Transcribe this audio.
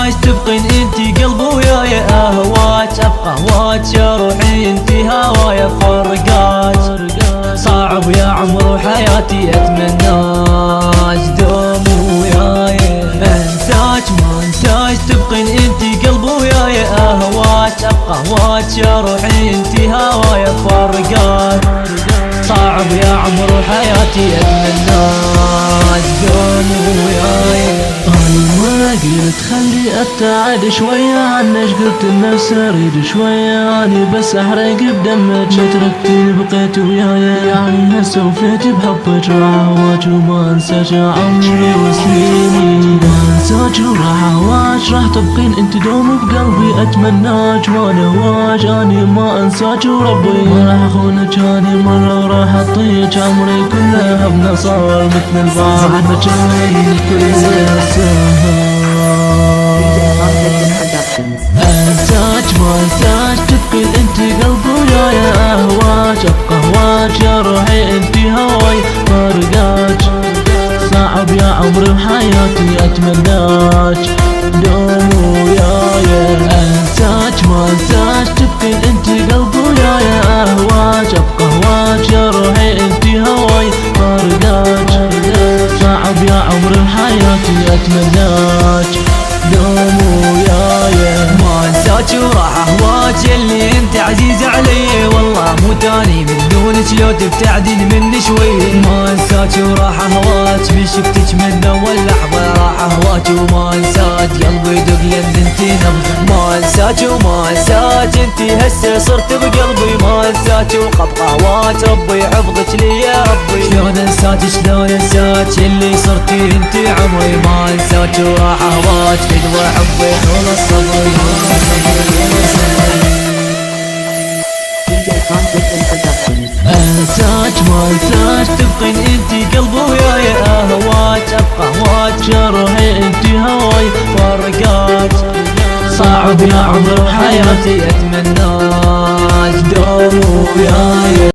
انساش تبقين انتي قلب وياي اهواج ابقى هواج يا روحي انتي هوايا فرقاج صعب يا عمر حياتي اتمناش دوم وياي انساش ما انساش تبقين انتي قلب وياي اهواج ابقى هواج يا روحي انتي هوايا فرقاج صعب يا عمر حياتي اتمناش دوم وياي ما قلت خلي ابتعد شوية عنش قلت لنفسي اريد شوية اني بس احرق بدمك تركتي بقيت وياي يعني هسه وفيت بحبك راح هواج وما انساش عمري وسنيني ما انساك وراح هواج راح تبقين انت دوم بقلبي اتمناك وانا هواج اني ما انساك وربي ما راح اخونك اني مرة وراح اعطيك عمري كله بنصار مثل البحر بجري كل انساك ما انساك تبقين انتي قلبي وياي اهواج ابقى هواج يا روحي انتي هواي فرقاج صعب يا عمري بحياتي اتمناك دوم وياي انساك ما انساك تبقين انتي قلبي وياي اهواج ابقى هواج يا روحي انتي هواي فرقاج صعب يا عمري بحياتي اتمناك دوم وياي ما انساك وراح اهواك يلي انت عزيز علي والله مو تاني من دونك لو تبتعدين مني شوي ما انساك وراح اهواك من شفتك من اول لحظه راح اهواك وما انساك قلبي يدق لان انتي نبض ما انساك وما انساك انتي هسه صرت بقلبي ما انساك وقبقى هواك ربي يحفظك لي يا ربي شلون انساك شلون انساك اللي صرتي انتي عمري ما انساك وراح اهواك فدوى حبي طول الصبر انساك ما انساك تبقين انتي قلبي وياي اهواج ابقى هواج يا روحي انتي هواي فرقاج صعب يا عمر حياتي اتمناك دوم وياي